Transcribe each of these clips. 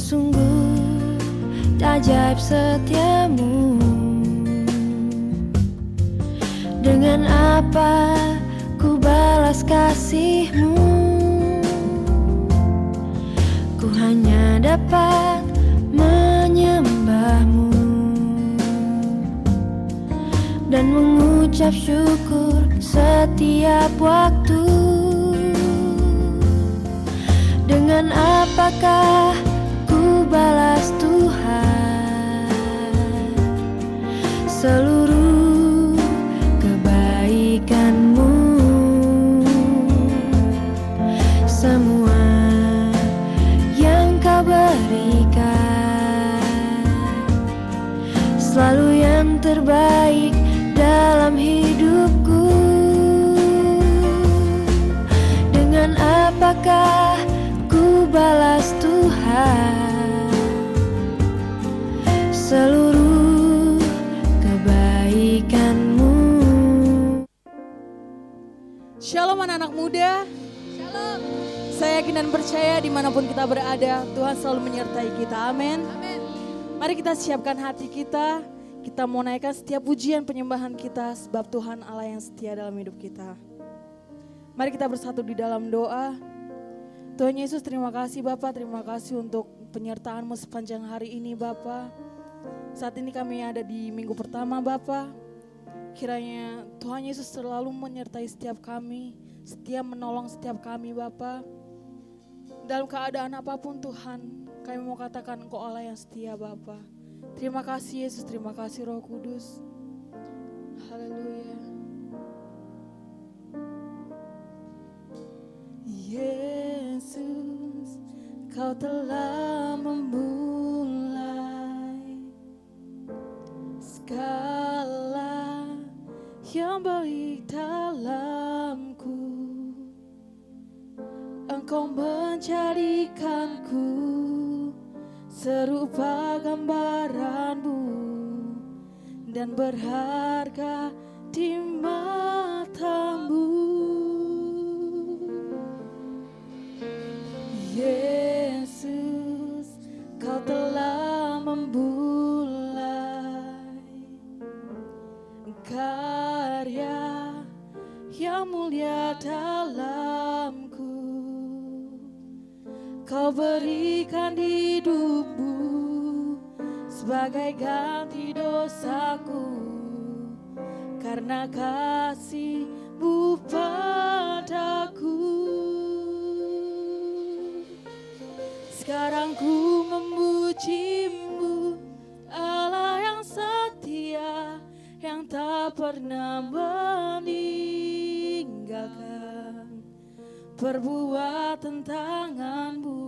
Sungguh ajaib setiamu. Dengan apa ku balas kasihmu? Ku hanya dapat menyembahmu dan mengucap syukur setiap waktu. Dengan apakah ku balas Tuhan seluruh kebaikan-Mu? Semua yang Kau berikan selalu yang terbaik dalam hidupku. Dengan apakah ku balas Tuhan seluruh kebaikan-Mu? Shalom anak-anak muda. Shalom. Saya yakin dan percaya dimanapun kita berada, Tuhan selalu menyertai kita. Amin. Amin. Mari kita siapkan hati kita. Kita mau naikkan setiap pujian penyembahan kita, sebab Tuhan Allah yang setia dalam hidup kita. Mari kita bersatu di dalam doa. Tuhan Yesus, terima kasih Bapa, terima kasih untuk penyertaan-Mu sepanjang hari ini Bapa. Saat ini kami ada di minggu pertama Bapa. Kiranya Tuhan Yesus selalu menyertai setiap kami, setia menolong setiap kami Bapa. Dalam keadaan apapun Tuhan, kami mau katakan Engkau Allah yang setia Bapa. Terima kasih Yesus, terima kasih Roh Kudus. Haleluya. Yesus, Kau telah memulai segala yang baik dalamku. Engkau menjadikanku serupa gambaran-Mu dan berharga di mata-Mu. Yesus, Kau telah memulai karya yang mulia dalamku. Kau berikan hidupmu sebagai ganti dosaku, karena kasih-Mu padaku. Sekarang ku memuji-Mu, Allah yang setia, yang tak pernah meninggalkan perbuatan tangan-Mu.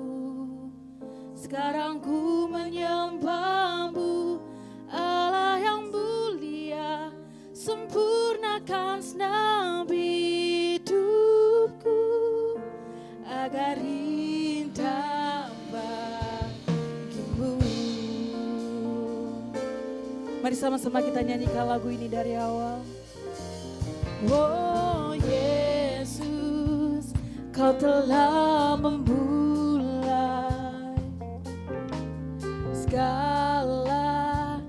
Sekarang ku menyembah-Mu, Allah yang mulia, sempurnakan senam hidupku agar indah bagi-Mu. Mari sama-sama kita nyanyikan lagu ini dari awal. Oh Yesus, Kau telah memulai segala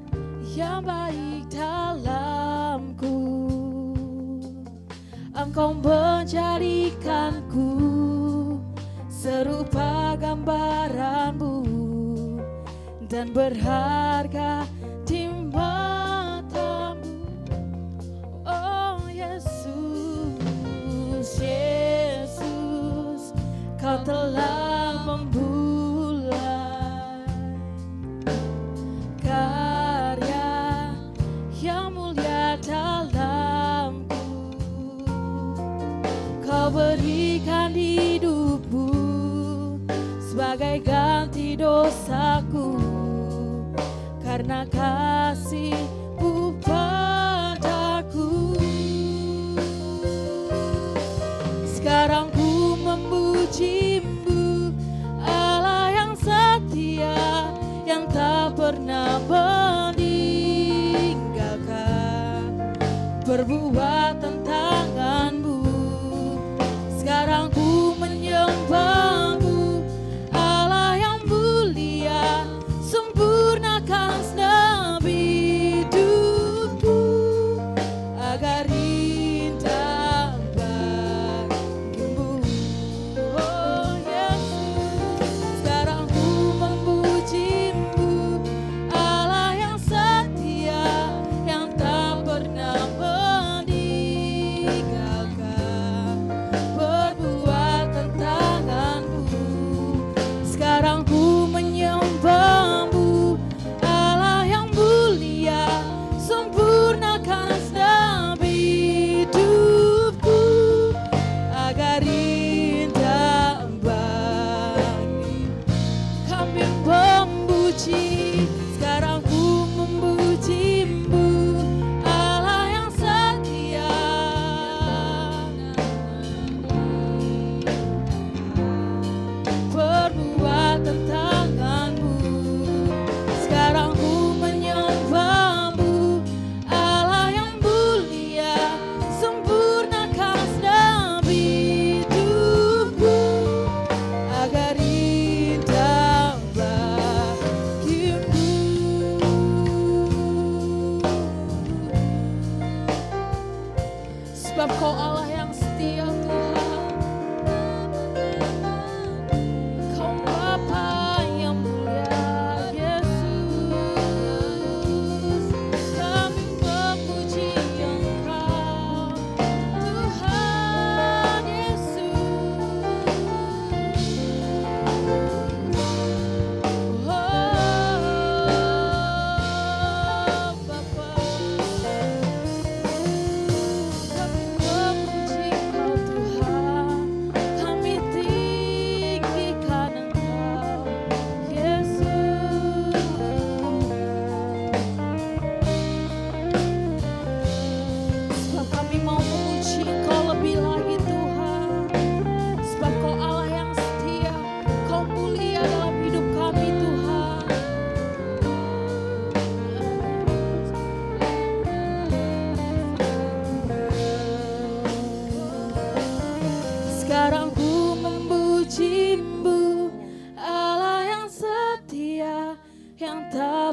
yang baik dalamku. Engkau menjadikanku serupa gambaran-Mu dan berharga di mata-Mu. Oh Yesus, Yesus, Kau telah memulai karya yang mulia dalamku. Kau berikan hidupmu sebagai ganti dosaku, karena kasih-Mu padaku. Sekarang ku memuji-Mu, Allah yang setia, yang tak pernah meninggalkan perbuatan tangan-Mu. Sekarang ku menyembah-Mu, Allah yang mulia,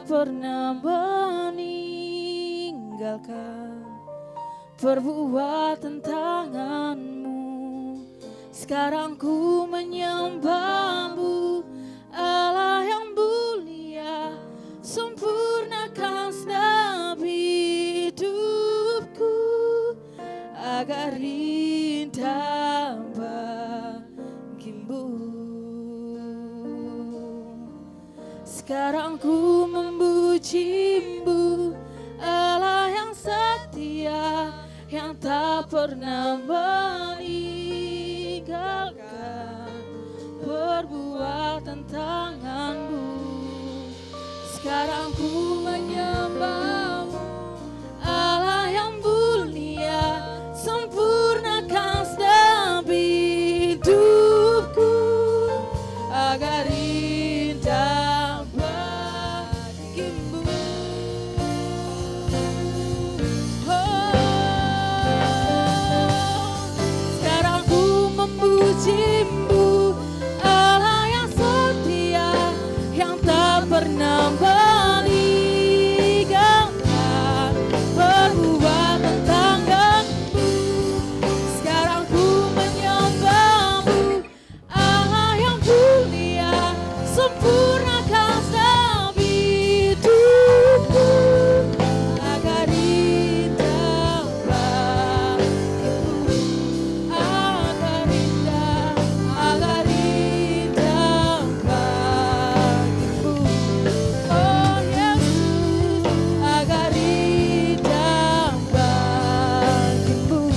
pernah meninggalkan perbuatan tangan-Mu. Sekarang ku menyembah-Mu, Allah yang mulia, sempurnakan segenap hidupku agar indah bagimu. Sekarang ku memuji-Mu, Allah yang setia, yang tak pernah meninggalkan perbuatan tangan-Mu. Sekarang ku menyembah-Mu, Allah yang mulia, sempurnakan segenap hidupku agar indah bagimu. Sekarang ku memuji-Mu, Allah yang setia, yang tak pernah meninggalkan perbuatan tangan-Mu. Sekarang ku menyembah-Mu, Allah yang mulia, sempurnakan segenap hidupku agar indah bagimu, agar indah bagimu. Oh Yesus, agar indah bagimu.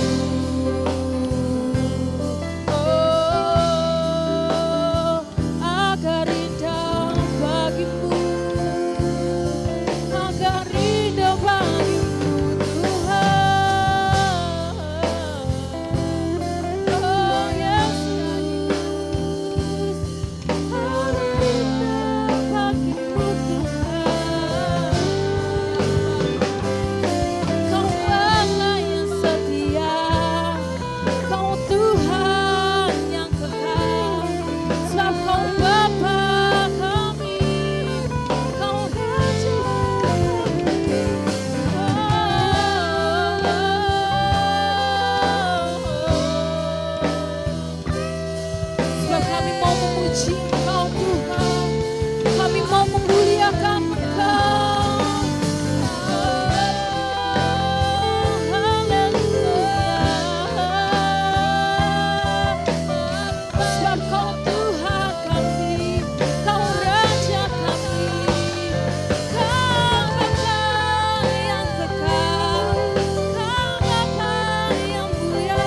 Oh, agar indah bagimu, agar indah bagimu Tuhan. Oh Yesus, agar indah bagimu Tuhan. Kau Allah yang setia, Kau Tuhan yang kekal, sebab Kau Bapa kami, Kau Raja. Sebab kami mau memuji Engkau Tuhan, kami mau memuliakan Engkau. Sebab Kau Tuhan kami, Kau Raja kami, Kau Bapa yang kekal, Kau Bapa yang mulia.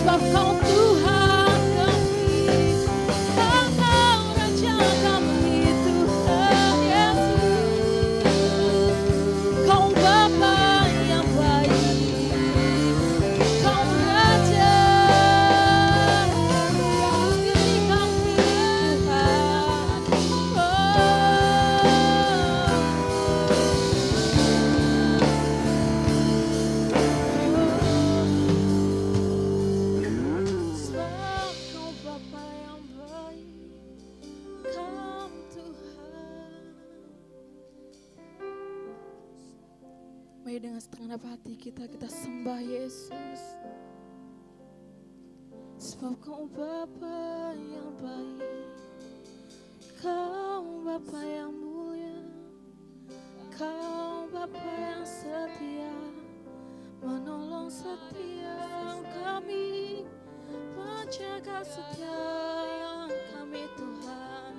Sebab Kau Tuhan kami, Kau Raja kami Tuhan Yesus. Kau Bapa yang baik, Kau Raja, diri kami Tuhan. Sebab Kau Bapa yang baik, Kau Tuhan. Mari dengan segenap hati kita sembah Yesus. Sebab Kau Bapa yang baik, Kau Bapa yang mulia, Kau Bapa yang setia, menolong setiap kami, menjaga setiap kami Tuhan.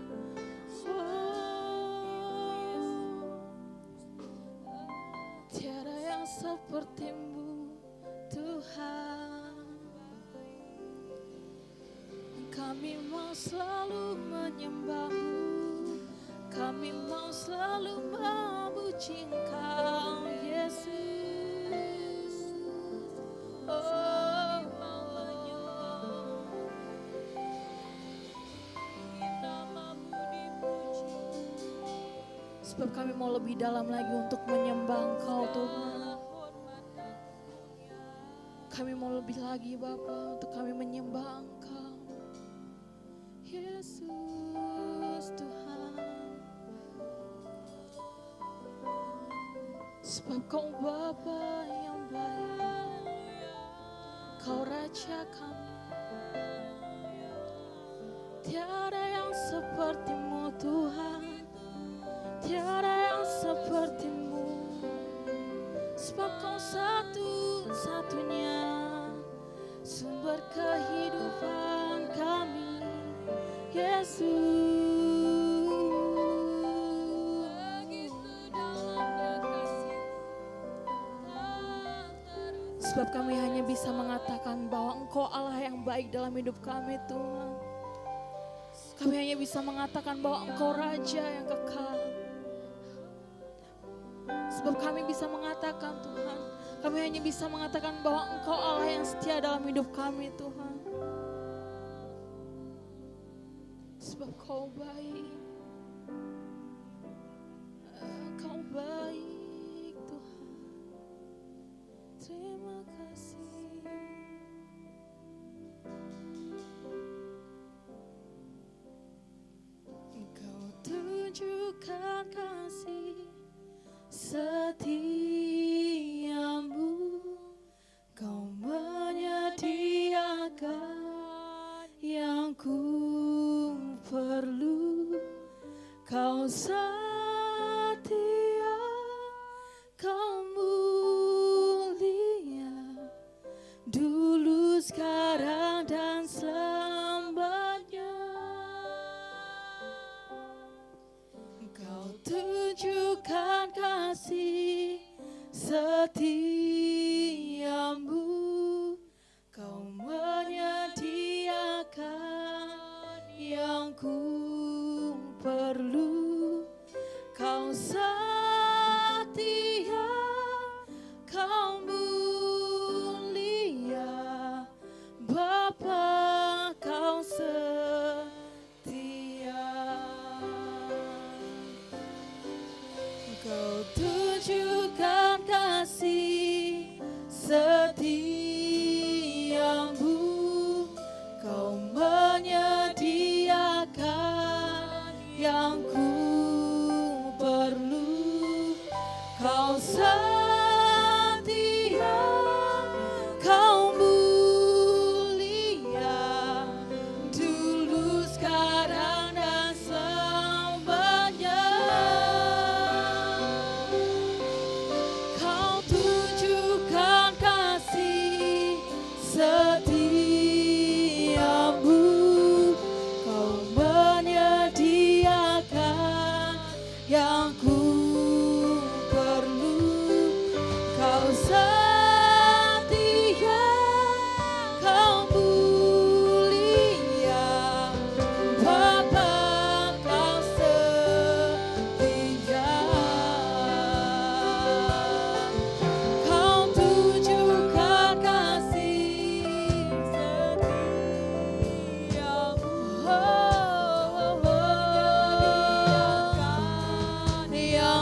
Tiada yang seperti-Mu Tuhan. Kami mau selalu menyembah-Mu, kami mau selalu memuji Engkau Yesus. Oh, mau menyembah, nama-Mu dipuji. Sebab kami mau lebih dalam lagi untuk menyembah Engkau Tuhan. Kami mau lebih lagi Bapa untuk kami menyembah Engkau Yesus Tuhan. Sebab Kau Bapa yang baik, Kau Raja kami. Tiada yang seperti-Mu Tuhan, tiada yang seperti-Mu. Sebab Kau satu-satunya sumber kehidupan kami, Yesus. Sebab kami hanya bisa mengatakan bahwa Engkau Allah yang baik dalam hidup kami Tuhan. Kami hanya bisa mengatakan bahwa Engkau Raja yang kekal. Sebab kami bisa mengatakan Tuhan, kami hanya bisa mengatakan bahwa Engkau Allah yang setia dalam hidup kami Tuhan. Sebab Kau baik, Kau baik Tuhan. Terima kasih. Engkau tunjukkan kasih setiamu, Kau menyediakan yang ku perlu. Kau setia, Kau mulia, dulu, sekarang, dan selamanya. Kau tunjukkan kasih setiamu, Kau menyediakan yang ku perlu. Kau setia, Kau mulia, Bapa, Kau setia. Kau tunjukkan kasih setiamu, Kau menyediakan yang ku perlu. Kau setia, Kau mulia, dulu, sekarang, dan selamanya. Kau tunjukkan kasih setiamu, Kau menyediakan yang ku perlu. Kau setia, Kau mulia, Bapa, Kau setia. Kau tunjukkan kasih setiamu, menyediakan yang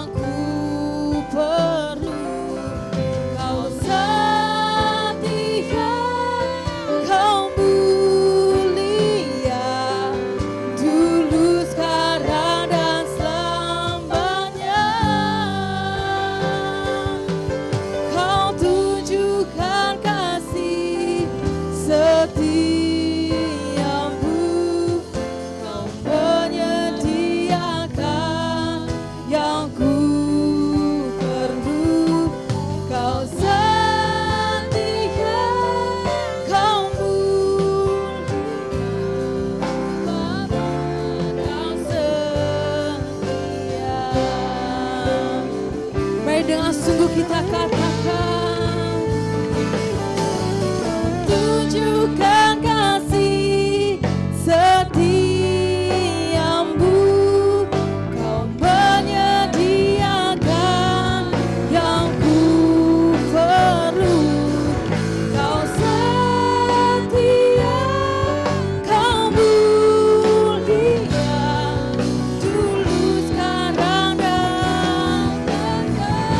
Mari dengan sungguh kita katakan, tunjukkan kasih setiamu, kau menyediakan yang ku perlu, kau setia, kau mulia, tulus sekarang dan kau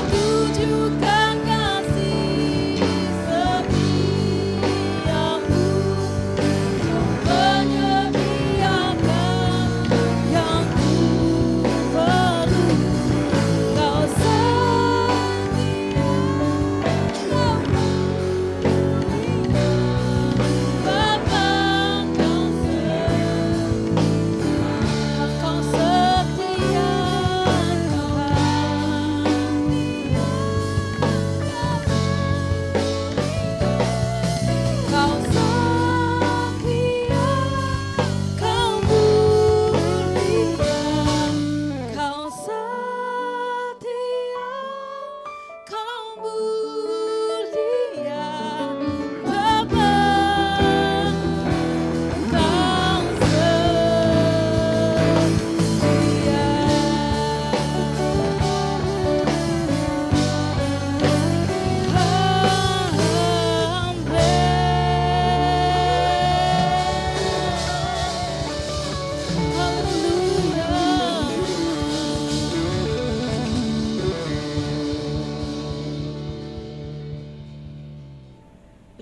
tunjukkan kasih setiamu, kau menyediakan yang ku perlu, kau setia, kau mulia, Bapa kau setia, kau setia, kau mulia, kau setia, kau mulia, Bapa kau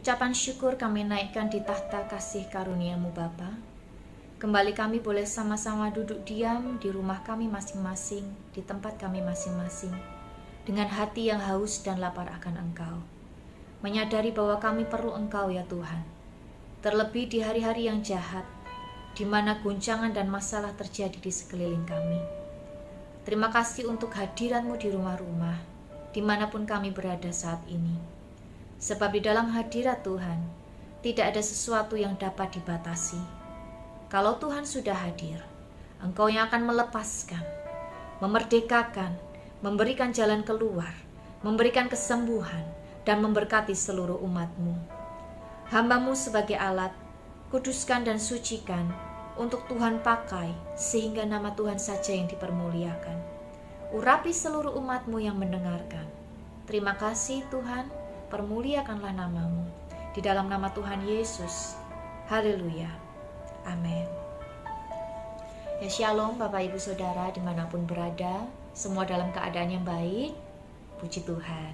Ucapan syukur kami naikkan di tahta kasih karunia-Mu Bapa. Kembali kami boleh sama-sama duduk diam di rumah kami masing-masing, di tempat kami masing-masing, dengan hati yang haus dan lapar akan Engkau. Menyadari bahwa kami perlu Engkau ya Tuhan. Terlebih di hari-hari yang jahat, di mana guncangan dan masalah terjadi di sekeliling kami. Terima kasih untuk hadirat-Mu di rumah-rumah, dimanapun kami berada saat ini. Sebab di dalam hadirat Tuhan, tidak ada sesuatu yang dapat dibatasi. Kalau Tuhan sudah hadir, Engkau yang akan melepaskan, memerdekakan, memberikan jalan keluar, memberikan kesembuhan, dan memberkati seluruh umat-Mu. Hamba-Mu sebagai alat, kuduskan dan sucikan untuk Tuhan pakai, sehingga nama Tuhan saja yang dipermuliakan. Urapi seluruh umat-Mu yang mendengarkan. Terima kasih Tuhan, permuliakanlah nama-Mu. Di dalam nama Tuhan Yesus. Haleluya. Amin. Ya shalom Bapak Ibu Saudara dimanapun berada, semua dalam keadaan yang baik. Puji Tuhan.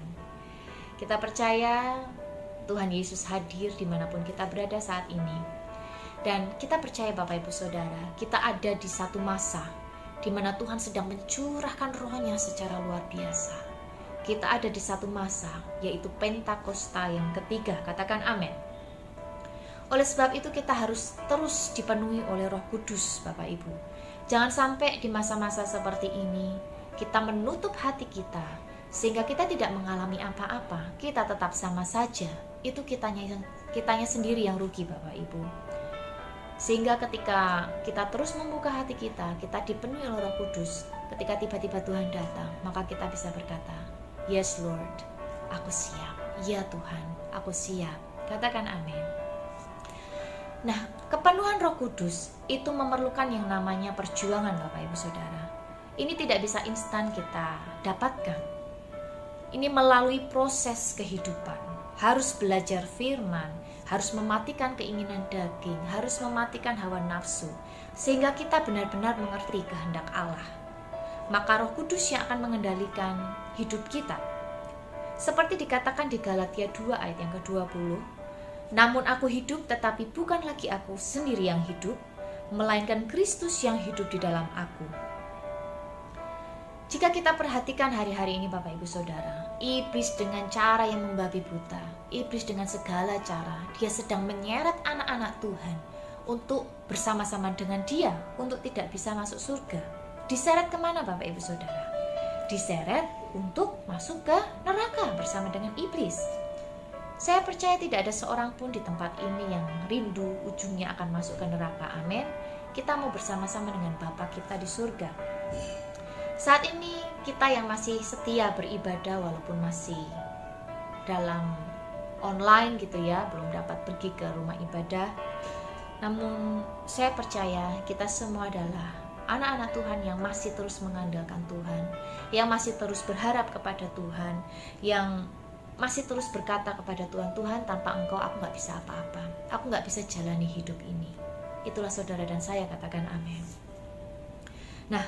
Kita percaya Tuhan Yesus hadir dimanapun kita berada saat ini. Dan kita percaya Bapak Ibu Saudara, kita ada di satu masa di mana Tuhan sedang mencurahkan rohnya secara luar biasa. Kita ada di satu masa, yaitu Pentakosta yang ketiga. Katakan amin. Oleh sebab itu kita harus terus dipenuhi oleh Roh Kudus Bapak Ibu. Jangan sampai di masa-masa seperti ini kita menutup hati kita, sehingga kita tidak mengalami apa-apa. Kita tetap sama saja. Itu kitanya sendiri yang rugi Bapak Ibu. Sehingga ketika kita terus membuka hati kita dipenuhi oleh Roh Kudus. Ketika tiba-tiba Tuhan datang, maka kita bisa berkata, Yes Lord, aku siap. Ya Tuhan, aku siap. Katakan amin. Nah, kepenuhan Roh Kudus itu memerlukan yang namanya perjuangan Bapak Ibu Saudara. Ini tidak bisa instan kita dapatkan. Ini melalui proses kehidupan. Harus belajar firman, harus mematikan keinginan daging, harus mematikan hawa nafsu, sehingga kita benar-benar mengerti kehendak Allah. Maka Roh Kudus yang akan mengendalikan hidup kita. Seperti dikatakan di Galatia 2 ayat yang ke-20, namun aku hidup tetapi bukan lagi aku sendiri yang hidup, melainkan Kristus yang hidup di dalam aku. Jika kita perhatikan hari-hari ini Bapak Ibu Saudara, iblis dengan cara yang membabi buta, iblis dengan segala cara, dia sedang menyeret anak-anak Tuhan untuk bersama-sama dengan dia, untuk tidak bisa masuk surga. Diseret kemana Bapak Ibu Saudara? Diseret untuk masuk ke neraka bersama dengan iblis. Saya percaya tidak ada seorang pun di tempat ini yang rindu ujungnya akan masuk ke neraka. Amin. Kita mau bersama-sama dengan Bapa kita di surga. Saat ini kita yang masih setia beribadah walaupun masih dalam online gitu ya, belum dapat pergi ke rumah ibadah. Namun saya percaya kita semua adalah anak-anak Tuhan yang masih terus mengandalkan Tuhan, yang masih terus berharap kepada Tuhan, yang masih terus berkata kepada Tuhan, Tuhan tanpa Engkau aku gak bisa apa-apa, aku gak bisa jalani hidup ini. Itulah saudara dan saya, katakan amin. Nah,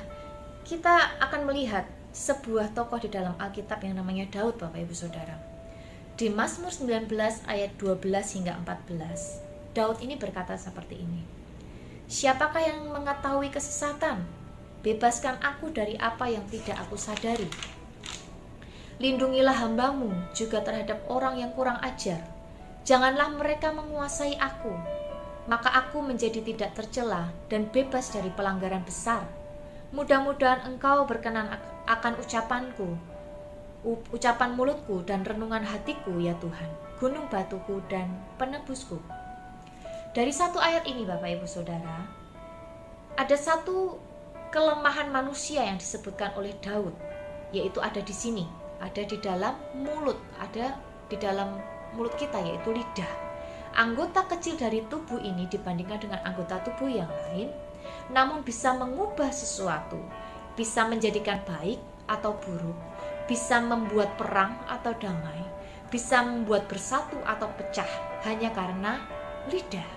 kita akan melihat sebuah tokoh di dalam Alkitab yang namanya Daud, Bapak Ibu Saudara. Di Mazmur 19 ayat 12 hingga 14, Daud ini berkata seperti ini. Siapakah yang mengetahui kesesatan? Bebaskan aku dari apa yang tidak aku sadari. Lindungilah hamba-Mu juga terhadap orang yang kurang ajar. Janganlah mereka menguasai aku. Maka aku menjadi tidak tercela dan bebas dari pelanggaran besar. Mudah-mudahan Engkau berkenan akan ucapan mulutku dan renungan hatiku ya Tuhan, gunung batuku dan penebusku. Dari satu ayat ini Bapak Ibu Saudara, ada satu kelemahan manusia yang disebutkan oleh Daud, yaitu ada di sini, ada di dalam mulut, ada di dalam mulut kita, yaitu lidah. Anggota kecil dari tubuh ini dibandingkan dengan anggota tubuh yang lain, namun bisa mengubah sesuatu, bisa menjadikan baik atau buruk, bisa membuat perang atau damai, bisa membuat bersatu atau pecah hanya karena lidah.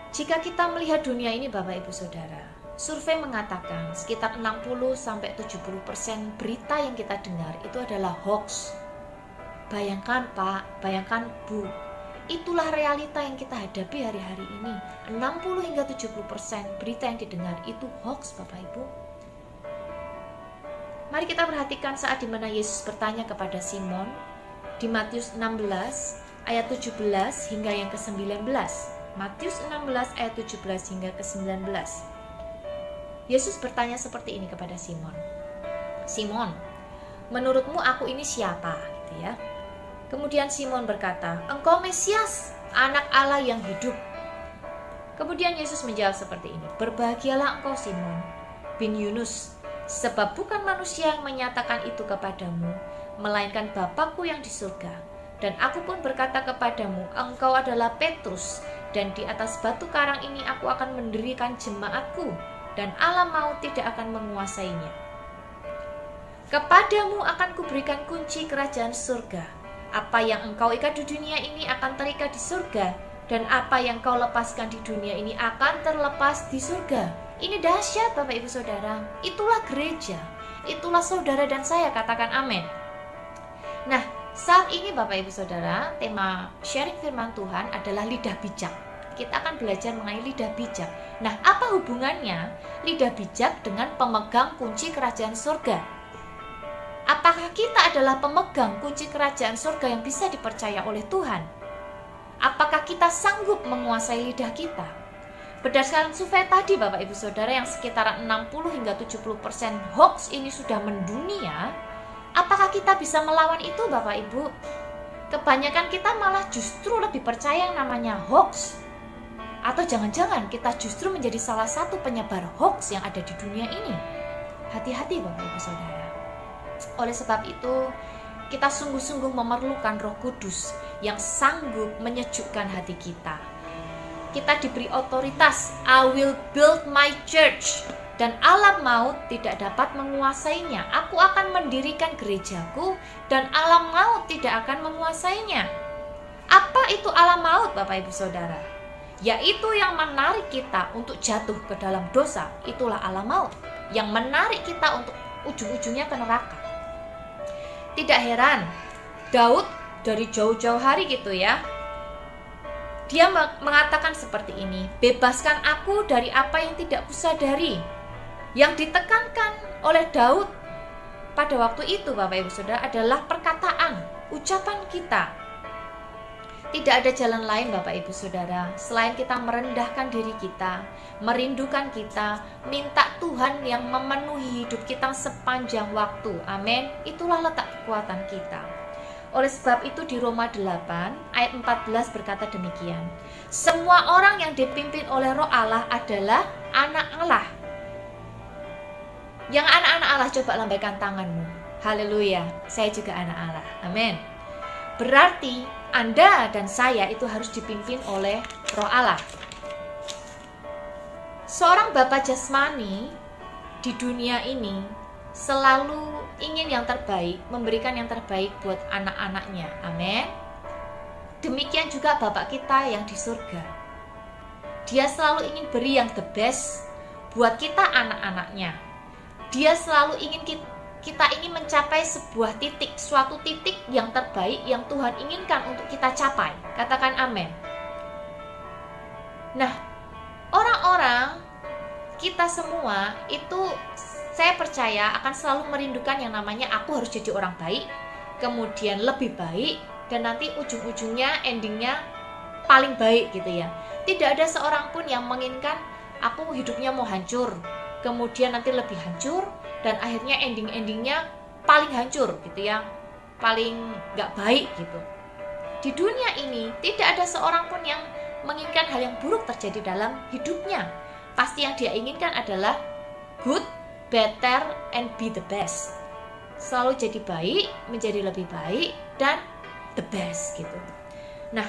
Jika kita melihat dunia ini Bapak Ibu Saudara, survei mengatakan sekitar 60-70% berita yang kita dengar itu adalah hoax. Bayangkan Pak, bayangkan Bu, itulah realita yang kita hadapi hari-hari ini. 60-70% berita yang didengar itu hoax Bapak Ibu. Mari kita perhatikan saat dimana Yesus bertanya kepada Simon di Matius 16 ayat 17 hingga yang ke-19. Matius 16 ayat 17 hingga ke-19. Yesus bertanya seperti ini kepada Simon. Simon, menurutmu aku ini siapa? Gitu ya. Kemudian Simon berkata, Engkau Mesias, anak Allah yang hidup. Kemudian Yesus menjawab seperti ini. Berbahagialah engkau Simon bin Yunus, sebab bukan manusia yang menyatakan itu kepadamu, melainkan Bapa-Ku yang di surga. Dan aku pun berkata kepadamu, engkau adalah Petrus, dan di atas batu karang ini aku akan mendirikan jemaatku, dan alam maut tidak akan menguasainya. Kepadamu akan kuberikan kunci kerajaan surga. Apa yang engkau ikat di dunia ini akan terikat di surga, dan apa yang kau lepaskan di dunia ini akan terlepas di surga. Ini dahsyat Bapak Ibu Saudara. Itulah gereja, itulah saudara dan saya, katakan amin. Nah, saat ini Bapak Ibu Saudara, tema sharing firman Tuhan adalah lidah bijak. Kita akan belajar mengenai lidah bijak. Nah, apa hubungannya lidah bijak dengan pemegang kunci kerajaan surga? Apakah kita adalah pemegang kunci kerajaan surga yang bisa dipercaya oleh Tuhan? Apakah kita sanggup menguasai lidah kita? Berdasarkan survei tadi Bapak Ibu Saudara yang sekitar 60-70% hoax ini sudah mendunia, apakah kita bisa melawan itu Bapak Ibu? Kebanyakan kita malah justru lebih percaya yang namanya hoax. Atau jangan-jangan kita justru menjadi salah satu penyebar hoax yang ada di dunia ini. Hati-hati Bapak Ibu Saudara. Oleh sebab itu, kita sungguh-sungguh memerlukan Roh Kudus yang sanggup menyejukkan hati kita. Kita diberi otoritas, I will build my church, dan alam maut tidak dapat menguasainya. Aku akan mendirikan gerejaku, dan alam maut tidak akan menguasainya. Apa itu alam maut Bapak Ibu Saudara? Yaitu yang menarik kita untuk jatuh ke dalam dosa. Itulah alam maut yang menarik kita untuk ujung-ujungnya ke neraka. Tidak heran Daud dari jauh-jauh hari gitu ya, dia mengatakan seperti ini, bebaskan aku dari apa yang tidak kusadari. Yang ditekankan oleh Daud pada waktu itu Bapak Ibu Saudara adalah perkataan, ucapan kita. Tidak ada jalan lain Bapak Ibu Saudara selain kita merendahkan diri kita, merindukan kita, minta Tuhan yang memenuhi hidup kita sepanjang waktu. Amin. Itulah letak kekuatan kita. Oleh sebab itu di Roma 8 ayat 14 berkata demikian. Semua orang yang dipimpin oleh Roh Allah adalah anak Allah. Yang anak-anak Allah, coba lambaikan tanganmu. Haleluya, saya juga anak Allah. Amin. Berarti Anda dan saya itu harus dipimpin oleh Roh Allah. Seorang bapa jasmani di dunia ini selalu ingin yang terbaik, memberikan yang terbaik buat anak-anaknya. Amin. Demikian juga Bapak kita yang di surga. Dia selalu ingin beri yang the best buat kita anak-anaknya. Dia selalu ingin kita ingin mencapai sebuah titik, suatu titik yang terbaik yang Tuhan inginkan untuk kita capai. Katakan amin. Nah, orang-orang kita semua itu saya percaya akan selalu merindukan yang namanya aku harus jadi orang baik, kemudian lebih baik, dan nanti ujung-ujungnya endingnya paling baik gitu ya. Tidak ada seorang pun yang menginginkan aku hidupnya mau hancur, kemudian nanti lebih hancur, dan akhirnya ending-endingnya paling hancur gitu ya, paling gak baik gitu. Di dunia ini tidak ada seorang pun yang menginginkan hal yang buruk terjadi dalam hidupnya. Pasti yang dia inginkan adalah good, better, and be the best. Selalu jadi baik, menjadi lebih baik, dan the best gitu. Nah,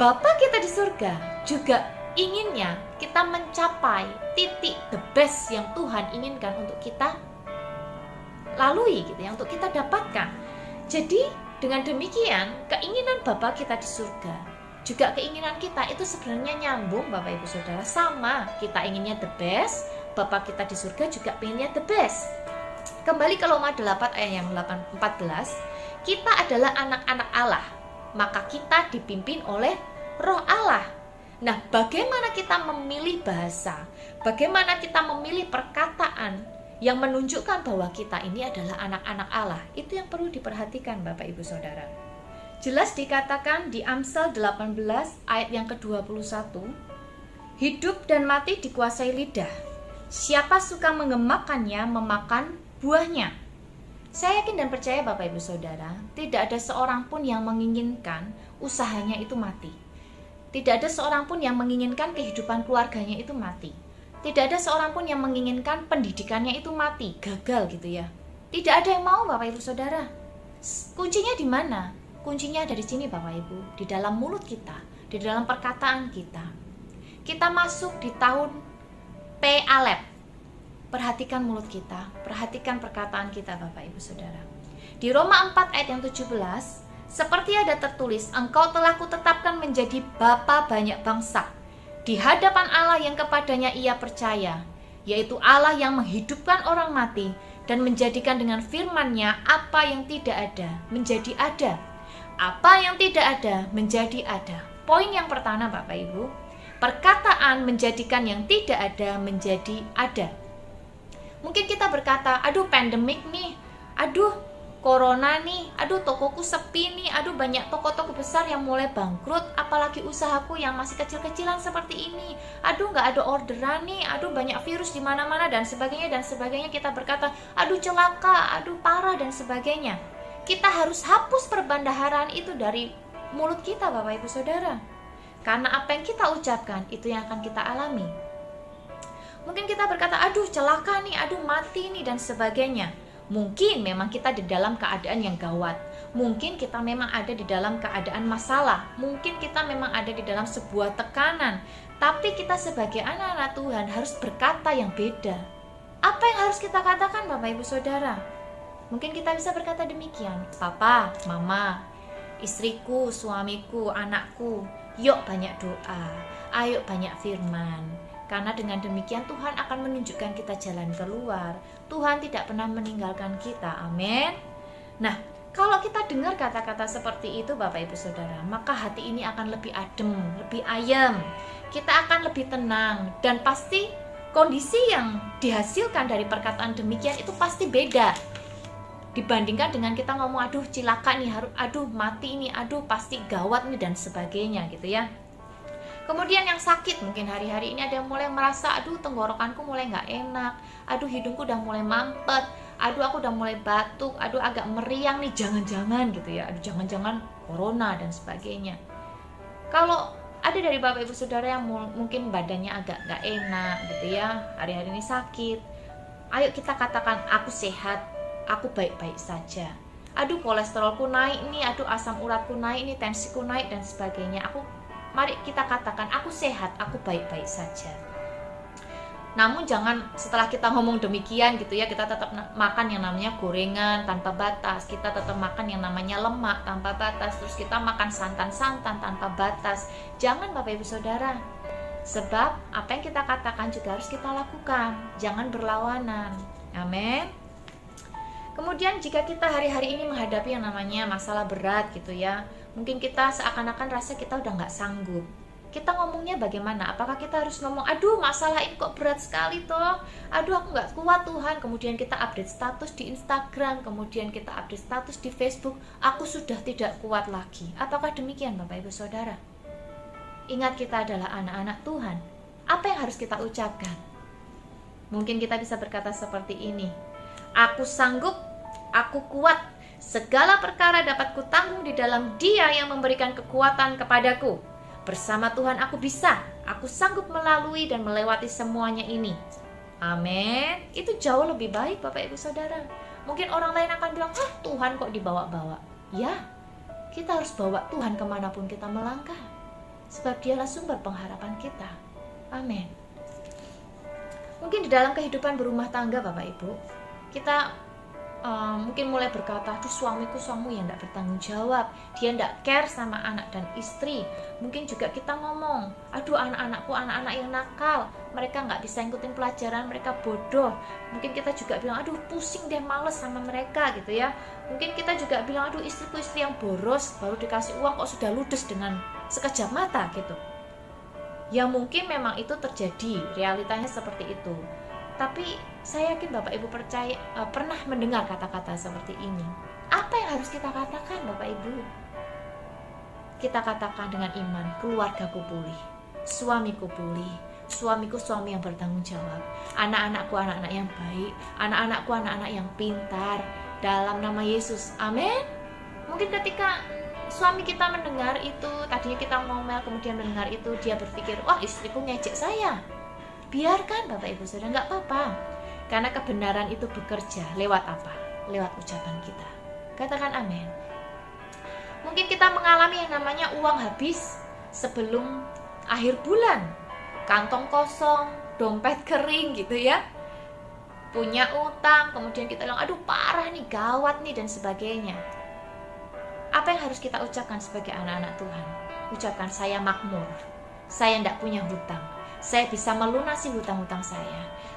Bapa kita di surga juga inginnya kita mencapai titik the best yang Tuhan inginkan untuk kita lalui gitu ya, untuk kita dapatkan. Jadi dengan demikian keinginan Bapa kita di surga juga keinginan kita itu sebenarnya nyambung Bapak Ibu Saudara, sama. Kita inginnya the best, Bapa kita di surga juga pengennya the best. Kembali ke Roma 8 ayat yang 14, kita adalah anak-anak Allah, maka kita dipimpin oleh Roh Allah. Nah, bagaimana kita memilih bahasa, bagaimana kita memilih perkataan yang menunjukkan bahwa kita ini adalah anak-anak Allah, itu yang perlu diperhatikan Bapak Ibu Saudara. Jelas dikatakan di Amsal 18 ayat yang ke-21, hidup dan mati dikuasai lidah. Siapa suka mengemakannya, memakan buahnya. Saya yakin dan percaya Bapak Ibu Saudara, tidak ada seorang pun yang menginginkan usahanya itu mati. Tidak ada seorang pun yang menginginkan kehidupan keluarganya itu mati. Tidak ada seorang pun yang menginginkan pendidikannya itu mati, gagal gitu ya. Tidak ada yang mau Bapak Ibu Saudara. Kuncinya di mana? Kuncinya ada di sini Bapak Ibu, di dalam mulut kita, di dalam perkataan kita. Kita masuk di tahun P Alep. Perhatikan mulut kita, perhatikan perkataan kita Bapak Ibu Saudara. Di Roma 4 ayat yang 17, seperti ada tertulis, engkau telah kutetapkan menjadi bapa banyak bangsa, di hadapan Allah yang kepadanya ia percaya, yaitu Allah yang menghidupkan orang mati dan menjadikan dengan firman-Nya apa yang tidak ada menjadi ada. Apa yang tidak ada menjadi ada. Poin yang pertama Bapak Ibu, perkataan menjadikan yang tidak ada menjadi ada. Mungkin kita berkata, aduh pandemik nih, aduh corona nih, aduh tokoku sepi nih, aduh banyak toko-toko besar yang mulai bangkrut, apalagi usahaku yang masih kecil-kecilan seperti ini, aduh nggak ada orderan nih, aduh banyak virus di mana-mana dan sebagainya dan sebagainya. Kita berkata, aduh celaka, aduh parah dan sebagainya. Kita harus hapus perbendaharaan itu dari mulut kita Bapak Ibu Saudara. Karena apa yang kita ucapkan itu yang akan kita alami. Mungkin kita berkata, aduh celaka nih, aduh mati nih dan sebagainya. Mungkin memang kita di dalam keadaan yang gawat. Mungkin kita memang ada di dalam keadaan masalah. Mungkin kita memang ada di dalam sebuah tekanan. Tapi kita sebagai anak-anak Tuhan harus berkata yang beda. Apa yang harus kita katakan Bapak Ibu Saudara? Mungkin kita bisa berkata demikian, Papa, Mama, istriku, suamiku, anakku, yuk banyak doa, ayo banyak firman. Karena dengan demikian Tuhan akan menunjukkan kita jalan keluar. Tuhan tidak pernah meninggalkan kita, amin. Nah, kalau kita dengar kata-kata seperti itu Bapak Ibu Saudara, maka hati ini akan lebih adem, lebih ayem. Kita akan lebih tenang, dan pasti kondisi yang dihasilkan dari perkataan demikian itu pasti beda dibandingkan dengan kita ngomong aduh cilaka nih, aduh mati nih, aduh pasti gawat nih dan sebagainya gitu ya. Kemudian yang sakit, mungkin hari-hari ini ada yang mulai merasa aduh tenggorokanku mulai gak enak, aduh hidungku udah mulai mampet, aduh aku udah mulai batuk, aduh agak meriang nih, jangan-jangan gitu ya, aduh jangan-jangan corona dan sebagainya. Kalau ada dari Bapak Ibu Saudara yang mungkin badannya agak gak enak gitu ya, hari-hari ini sakit, Ayo kita katakan, aku sehat, aku baik-baik saja. Aduh, kolesterolku naik nih, aduh asam uratku naik nih, tensiku naik dan sebagainya. Mari kita katakan, aku sehat, aku baik-baik saja. Namun jangan setelah kita ngomong demikian gitu ya, kita tetap makan yang namanya gorengan tanpa batas, kita tetap makan yang namanya lemak tanpa batas, terus kita makan santan-santan tanpa batas. Jangan Bapak Ibu Saudara. Sebab apa yang kita katakan juga harus kita lakukan. Jangan berlawanan. Amin. Kemudian jika kita hari-hari ini menghadapi yang namanya masalah berat gitu ya, mungkin kita seakan-akan rasa kita udah nggak sanggup. Kita ngomongnya bagaimana? Apakah kita harus ngomong, aduh masalah ini kok berat sekali toh, aduh aku nggak kuat Tuhan. Kemudian kita update status di Instagram, kemudian kita update status di Facebook, aku sudah tidak kuat lagi. Apakah demikian Bapak Ibu Saudara? Ingat, kita adalah anak-anak Tuhan. Apa yang harus kita ucapkan? Mungkin kita bisa berkata seperti ini, aku sanggup, aku kuat, segala perkara dapat kutanggung di dalam Dia yang memberikan kekuatan kepadaku. Bersama Tuhan aku bisa, aku sanggup melalui dan melewati semuanya ini. Amin. Itu jauh lebih baik Bapak Ibu Saudara. Mungkin orang lain akan bilang, Tuhan kok dibawa-bawa. Ya, kita harus bawa Tuhan kemanapun kita melangkah, sebab Dialah sumber pengharapan kita. Amin. Mungkin di dalam kehidupan berumah tangga Bapak Ibu, kita mungkin mulai berkata, aduh suamiku yang tidak bertanggung jawab, dia tidak care sama anak dan istri. Mungkin juga kita ngomong, aduh anak-anakku anak-anak yang nakal, mereka nggak bisa ngikutin pelajaran, mereka bodoh. Mungkin kita juga bilang, aduh pusing deh, males sama mereka gitu ya. Mungkin kita juga bilang, aduh istriku istri yang boros, baru dikasih uang kok sudah ludes dengan sekejap mata gitu. Ya mungkin memang itu terjadi, realitanya seperti itu. Tapi saya yakin Bapak Ibu pernah mendengar kata-kata seperti ini. Apa yang harus kita katakan Bapak Ibu? Kita katakan dengan iman, keluargaku pulih, suamiku pulih, suamiku suami yang bertanggung jawab, anak-anakku anak-anak yang baik, anak-anakku anak-anak yang pintar, dalam nama Yesus. Amin. Mungkin ketika suami kita mendengar itu, tadinya kita ngomel, kemudian mendengar itu, dia berpikir, wah istriku ngejek saya. Biarkan Bapak Ibu Saudara, nggak apa-apa. Karena kebenaran itu bekerja lewat apa? Lewat ucapan kita. Katakan amin. Mungkin kita mengalami yang namanya uang habis sebelum akhir bulan. Kantong kosong, dompet kering gitu ya. Punya utang, kemudian kita bilang, aduh parah nih, gawat nih dan sebagainya. Apa yang harus kita ucapkan sebagai anak-anak Tuhan? Ucapkan, saya makmur. Saya tidak punya hutang. Saya bisa melunasi hutang-hutang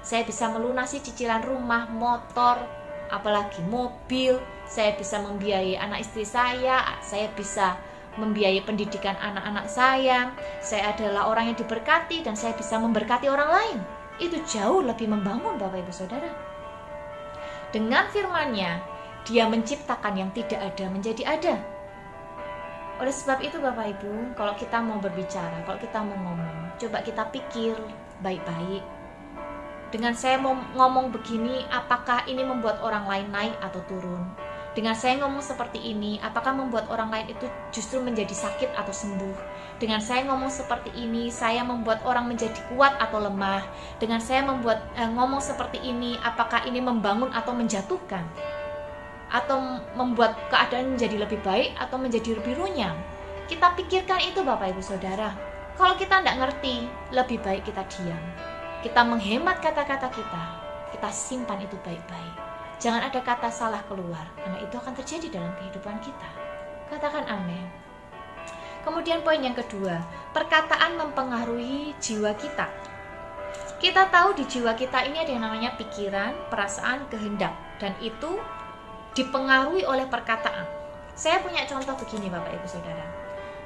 saya bisa melunasi cicilan rumah, motor, apalagi mobil. Saya bisa membiayai anak istri saya bisa membiayai pendidikan anak-anak saya adalah orang yang diberkati dan saya bisa memberkati orang lain. Itu jauh lebih membangun Bapak Ibu Saudara. Dengan firman-Nya, Dia menciptakan yang tidak ada menjadi ada. Oleh sebab itu Bapak Ibu, kalau kita mau berbicara, kalau kita mau ngomong, coba kita pikir baik-baik. Dengan saya mau ngomong begini, apakah ini membuat orang lain naik atau turun? Dengan saya ngomong seperti ini, apakah membuat orang lain itu justru menjadi sakit atau sembuh? Dengan saya ngomong seperti ini, saya membuat orang menjadi kuat atau lemah? Dengan saya ngomong seperti ini, apakah ini membangun atau menjatuhkan? Atau membuat keadaan menjadi lebih baik atau menjadi lebih runyam? Kita pikirkan itu Bapak Ibu Saudara. Kalau kita tidak ngerti, lebih baik kita diam. Kita menghemat kata-kata kita simpan itu baik-baik. Jangan ada kata salah keluar, karena itu akan terjadi dalam kehidupan kita. Katakan amin. Kemudian poin yang kedua, perkataan mempengaruhi jiwa kita. Kita tahu di jiwa kita ini ada yang namanya pikiran, perasaan, kehendak, dan itu dipengaruhi oleh perkataan. Saya punya contoh begini Bapak Ibu Saudara.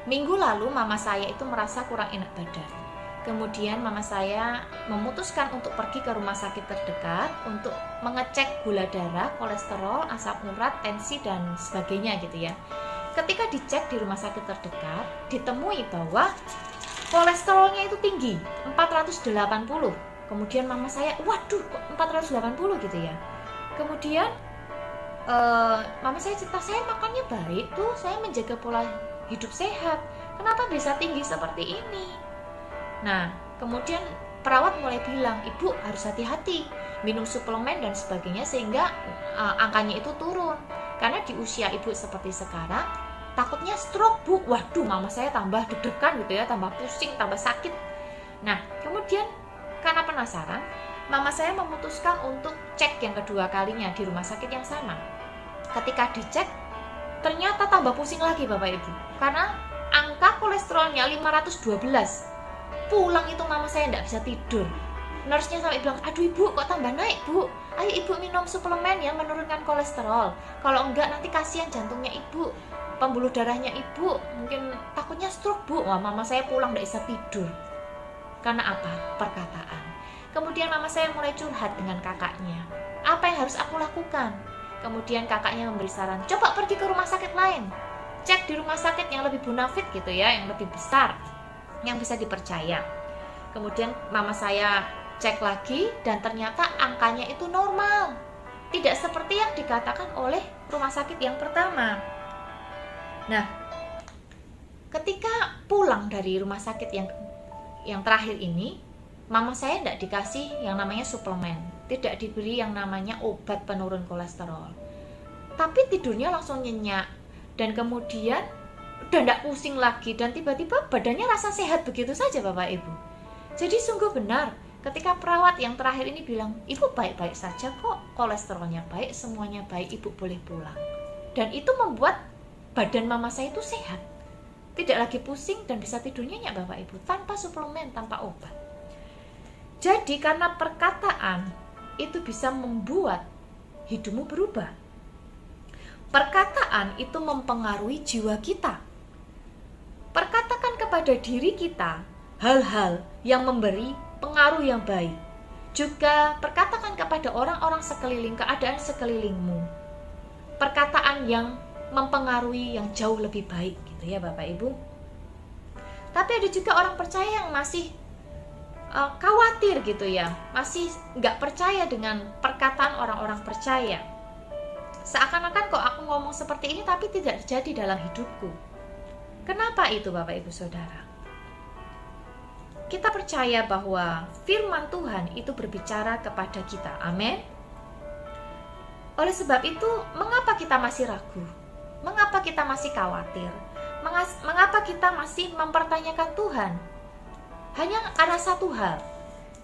Minggu lalu mama saya itu merasa kurang enak badan. Kemudian mama saya memutuskan untuk pergi ke rumah sakit terdekat untuk mengecek gula darah, kolesterol, asam urat, tensi dan sebagainya gitu ya. Ketika dicek di rumah sakit terdekat, ditemui bahwa kolesterolnya itu tinggi, 480. Kemudian mama saya, waduh kok 480 gitu ya. Kemudian mama saya cerita, saya makannya baik tuh, saya menjaga pola hidup sehat, kenapa bisa tinggi seperti ini? Nah, kemudian perawat mulai bilang, ibu harus hati-hati, minum suplemen dan sebagainya, sehingga angkanya itu turun. Karena di usia ibu seperti sekarang, takutnya stroke, Bu. Waduh, mama saya tambah deg-degan gitu ya, tambah pusing, tambah sakit. Nah, kemudian karena penasaran, mama saya memutuskan untuk cek yang kedua kalinya di rumah sakit yang sama. Ketika dicek, ternyata tambah pusing lagi Bapak Ibu. Karena angka kolesterolnya 512. Pulang itu mama saya tidak bisa tidur. Nurse-nya sampai bilang, aduh ibu kok tambah naik bu, ayo ibu minum suplemen yang menurunkan kolesterol, kalau enggak nanti kasihan jantungnya ibu, pembuluh darahnya ibu, mungkin takutnya stroke bu. Wah, mama saya pulang tidak bisa tidur. Karena apa? Perkataan. Kemudian mama saya mulai curhat dengan kakaknya, apa yang harus aku lakukan? Kemudian kakaknya memberi saran, coba pergi ke rumah sakit lain, cek di rumah sakit yang lebih bonafit gitu ya, yang lebih besar, yang bisa dipercaya. Kemudian mama saya cek lagi dan ternyata angkanya itu normal, tidak seperti yang dikatakan oleh rumah sakit yang pertama. Nah, ketika pulang dari rumah sakit yang terakhir ini, mama saya tidak dikasih yang namanya suplemen, tidak diberi yang namanya obat penurun kolesterol, tapi tidurnya langsung nyenyak, dan kemudian udah tidak pusing lagi, dan tiba-tiba badannya rasa sehat begitu saja Bapak Ibu. Jadi sungguh benar ketika perawat yang terakhir ini bilang, ibu baik-baik saja kok, kolesterolnya baik, semuanya baik, ibu boleh pulang. Dan itu membuat badan mama saya itu sehat, tidak lagi pusing dan bisa tidur nyenyak Bapak Ibu, tanpa suplemen, tanpa obat. Jadi karena perkataan itu bisa membuat hidupmu berubah. Perkataan itu mempengaruhi jiwa kita. Perkatakan kepada diri kita hal-hal yang memberi pengaruh yang baik. Juga perkatakan kepada orang-orang sekeliling, keadaan sekelilingmu, perkataan yang mempengaruhi yang jauh lebih baik gitu ya Bapak Ibu. Tapi ada juga orang percaya yang masih khawatir gitu ya, masih nggak percaya dengan perkataan orang-orang percaya. Seakan-akan kok aku ngomong seperti ini tapi tidak terjadi dalam hidupku. Kenapa itu Bapak Ibu Saudara? Kita percaya bahwa firman Tuhan itu berbicara kepada kita. Amin. Oleh sebab itu, mengapa kita masih ragu? Mengapa kita masih khawatir? Mengapa kita masih mempertanyakan Tuhan? Hanya karena satu hal.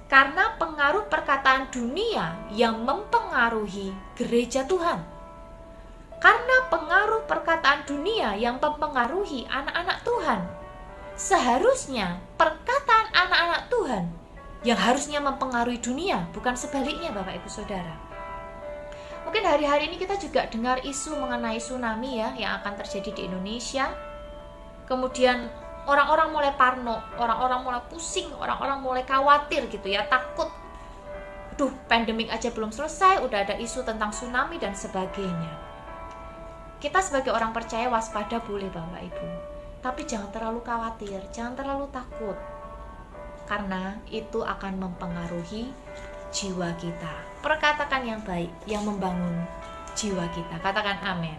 Karena pengaruh perkataan dunia yang mempengaruhi gereja Tuhan. Karena pengaruh perkataan dunia yang mempengaruhi anak-anak Tuhan. Seharusnya perkataan anak-anak Tuhan yang harusnya mempengaruhi dunia, bukan sebaliknya Bapak Ibu Saudara. Mungkin hari-hari ini kita juga dengar isu mengenai tsunami ya, yang akan terjadi di Indonesia. Kemudian orang-orang mulai parno, orang-orang mulai pusing, orang-orang mulai khawatir gitu ya, takut. Aduh, pandemik aja belum selesai, udah ada isu tentang tsunami dan sebagainya. Kita sebagai orang percaya waspada boleh Bapak Ibu, tapi jangan terlalu khawatir, jangan terlalu takut, karena itu akan mempengaruhi jiwa kita. Perkatakan yang baik yang membangun jiwa kita. Katakan amin.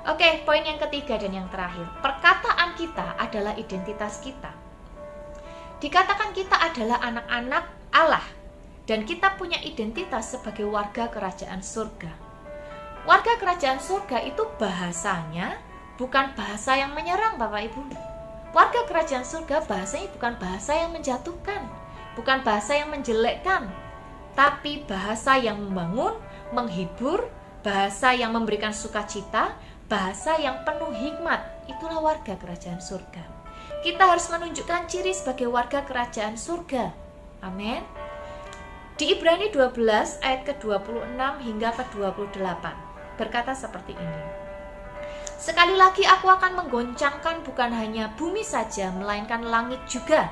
Oke, poin yang ketiga dan yang terakhir. Perkataan kita adalah identitas kita. Dikatakan kita adalah anak-anak Allah, dan kita punya identitas sebagai warga kerajaan surga. Warga kerajaan surga itu bahasanya bukan bahasa yang menyerang Bapak Ibu. Warga kerajaan surga bahasanya bukan bahasa yang menjatuhkan, bukan bahasa yang menjelekkan, tapi bahasa yang membangun, menghibur, bahasa yang memberikan sukacita, bahasa yang penuh hikmat. Itulah warga kerajaan surga. Kita harus menunjukkan ciri sebagai warga kerajaan surga. Amin. Di Ibrani 12 ayat ke-26 hingga ke-28 berkata seperti ini. Sekali lagi aku akan menggoncangkan bukan hanya bumi saja, melainkan langit juga,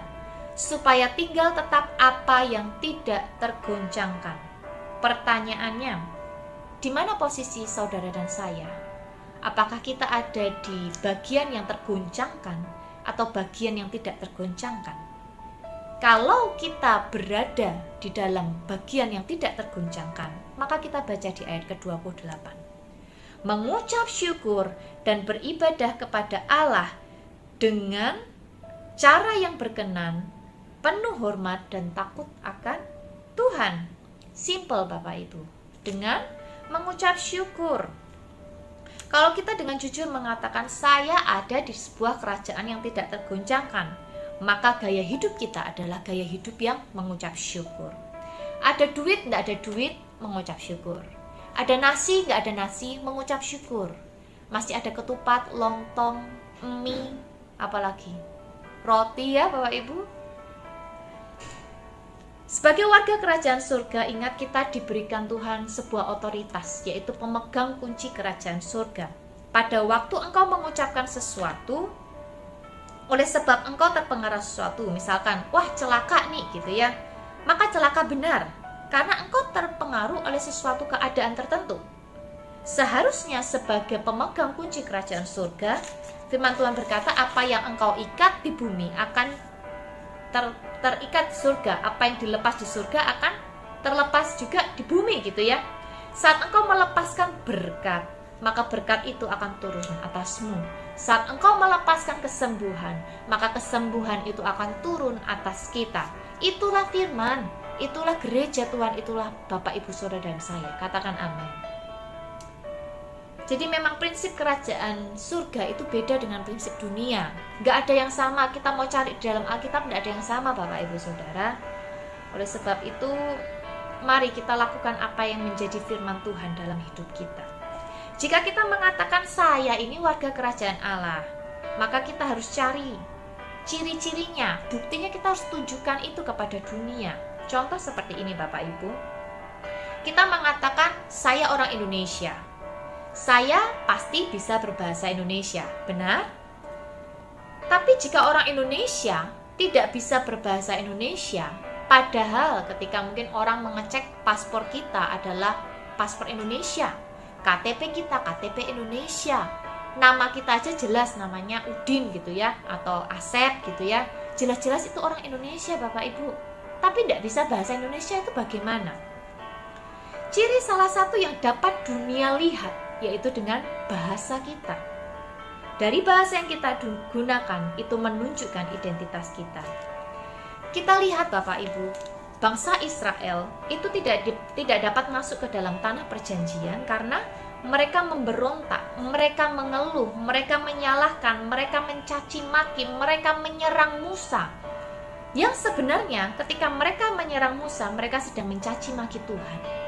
supaya tinggal tetap apa yang tidak tergoncangkan. Pertanyaannya, di mana posisi saudara dan saya? Apakah kita ada di bagian yang tergoncangkan atau bagian yang tidak tergoncangkan? Kalau kita berada di dalam bagian yang tidak tergoncangkan, maka kita baca di ayat ke-28. Mengucap syukur dan beribadah kepada Allah dengan cara yang berkenan, penuh hormat dan takut akan Tuhan. Simple Bapak Ibu, dengan mengucap syukur. Kalau kita dengan jujur mengatakan saya ada di sebuah kerajaan yang tidak tergoncangkan, maka gaya hidup kita adalah gaya hidup yang mengucap syukur. Ada duit, tidak ada duit, mengucap syukur. Ada nasi, nggak ada nasi, mengucap syukur. Masih ada ketupat, lontong, mie, apalagi roti ya Bapak Ibu. Sebagai warga kerajaan surga, ingat kita diberikan Tuhan sebuah otoritas, yaitu pemegang kunci kerajaan surga. Pada waktu engkau mengucapkan sesuatu, oleh sebab engkau terpengaruh sesuatu, misalkan, wah celaka nih gitu ya, maka celaka benar, karena engkau terpengaruh oleh sesuatu keadaan tertentu. Seharusnya sebagai pemegang kunci kerajaan surga, firman Tuhan berkata, apa yang engkau ikat di bumi akan terikat di surga, apa yang dilepas di surga akan terlepas juga di bumi gitu ya. Saat engkau melepaskan berkat, maka berkat itu akan turun atasmu. Saat engkau melepaskan kesembuhan, maka kesembuhan itu akan turun atas kita. Itulah firman, itulah gereja Tuhan, itulah Bapak Ibu Saudara dan saya. Katakan amin. Jadi memang prinsip kerajaan surga itu beda dengan prinsip dunia. Gak ada yang sama, kita mau cari di dalam Alkitab gak ada yang sama Bapak Ibu Saudara. Oleh sebab itu, mari kita lakukan apa yang menjadi firman Tuhan dalam hidup kita. Jika kita mengatakan saya ini warga kerajaan Allah, maka kita harus cari ciri-cirinya, buktinya kita harus tunjukkan itu kepada dunia. Contoh seperti ini Bapak Ibu. Kita mengatakan saya orang Indonesia. Saya pasti bisa berbahasa Indonesia, benar? Tapi jika orang Indonesia tidak bisa berbahasa Indonesia, padahal ketika mungkin orang mengecek paspor kita adalah paspor Indonesia, KTP kita KTP Indonesia, nama kita aja jelas namanya Udin gitu ya, atau Asep gitu ya, jelas-jelas itu orang Indonesia Bapak Ibu, tapi tidak bisa bahasa Indonesia, itu bagaimana? Ciri salah satu yang dapat dunia lihat yaitu dengan bahasa kita. Dari bahasa yang kita gunakan itu menunjukkan identitas kita. Kita lihat Bapak Ibu, bangsa Israel itu tidak dapat masuk ke dalam tanah perjanjian karena mereka memberontak, mereka mengeluh, mereka menyalahkan, mereka mencaci maki, mereka menyerang Musa. Yang sebenarnya ketika mereka menyerang Musa, mereka sedang mencaci maki Tuhan.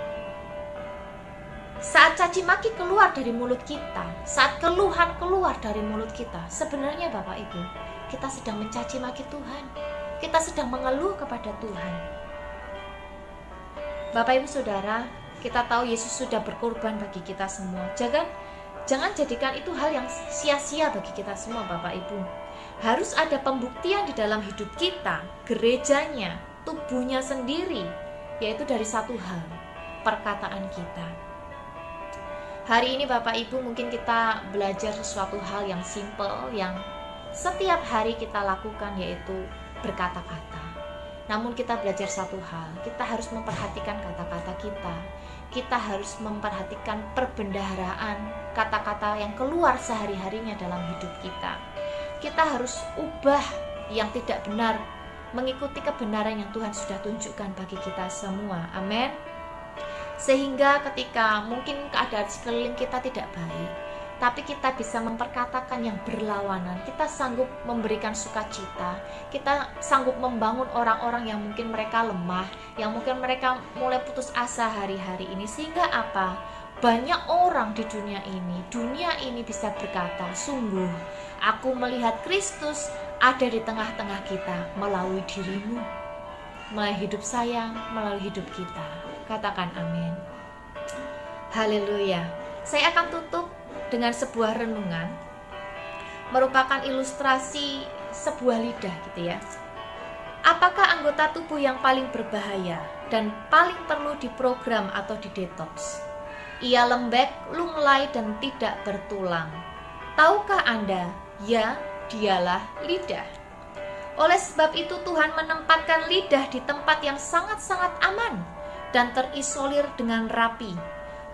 Saat caci maki keluar dari mulut kita, saat keluhan keluar dari mulut kita, sebenarnya Bapak Ibu, kita sedang mencaci maki Tuhan. Kita sedang mengeluh kepada Tuhan. Bapak Ibu Saudara, kita tahu Yesus sudah berkorban bagi kita semua. Jangan jadikan itu hal yang sia-sia bagi kita semua Bapak Ibu. Harus ada pembuktian di dalam hidup kita, gerejanya, tubuhnya sendiri, yaitu dari satu hal, perkataan kita. Hari ini Bapak Ibu mungkin kita belajar sesuatu hal yang simple, yang setiap hari kita lakukan, yaitu berkata-kata. Namun kita belajar satu hal, kita harus memperhatikan kata-kata kita. Kita harus memperhatikan perbendaharaan kata-kata yang keluar sehari-harinya dalam hidup kita. Kita harus ubah yang tidak benar, mengikuti kebenaran yang Tuhan sudah tunjukkan bagi kita semua. Amin. Sehingga ketika mungkin keadaan sekeliling kita tidak baik, tapi kita bisa memperkatakan yang berlawanan, kita sanggup memberikan sukacita, kita sanggup membangun orang-orang yang mungkin mereka lemah, yang mungkin mereka mulai putus asa hari-hari ini. Sehingga apa? Banyak orang di dunia ini bisa berkata, sungguh aku melihat Kristus ada di tengah-tengah kita melalui dirimu, melalui hidup saya, melalui hidup kita. Katakan amin. Haleluya. Saya akan tutup dengan sebuah renungan, merupakan ilustrasi sebuah lidah gitu ya. Apakah anggota tubuh yang paling berbahaya dan paling perlu diprogram atau didetoks? Ia lembek, lunglai dan tidak bertulang. Tahukah Anda? Ya, dialah lidah. Oleh sebab itu Tuhan menempatkan lidah di tempat yang sangat-sangat aman dan terisolir dengan rapi.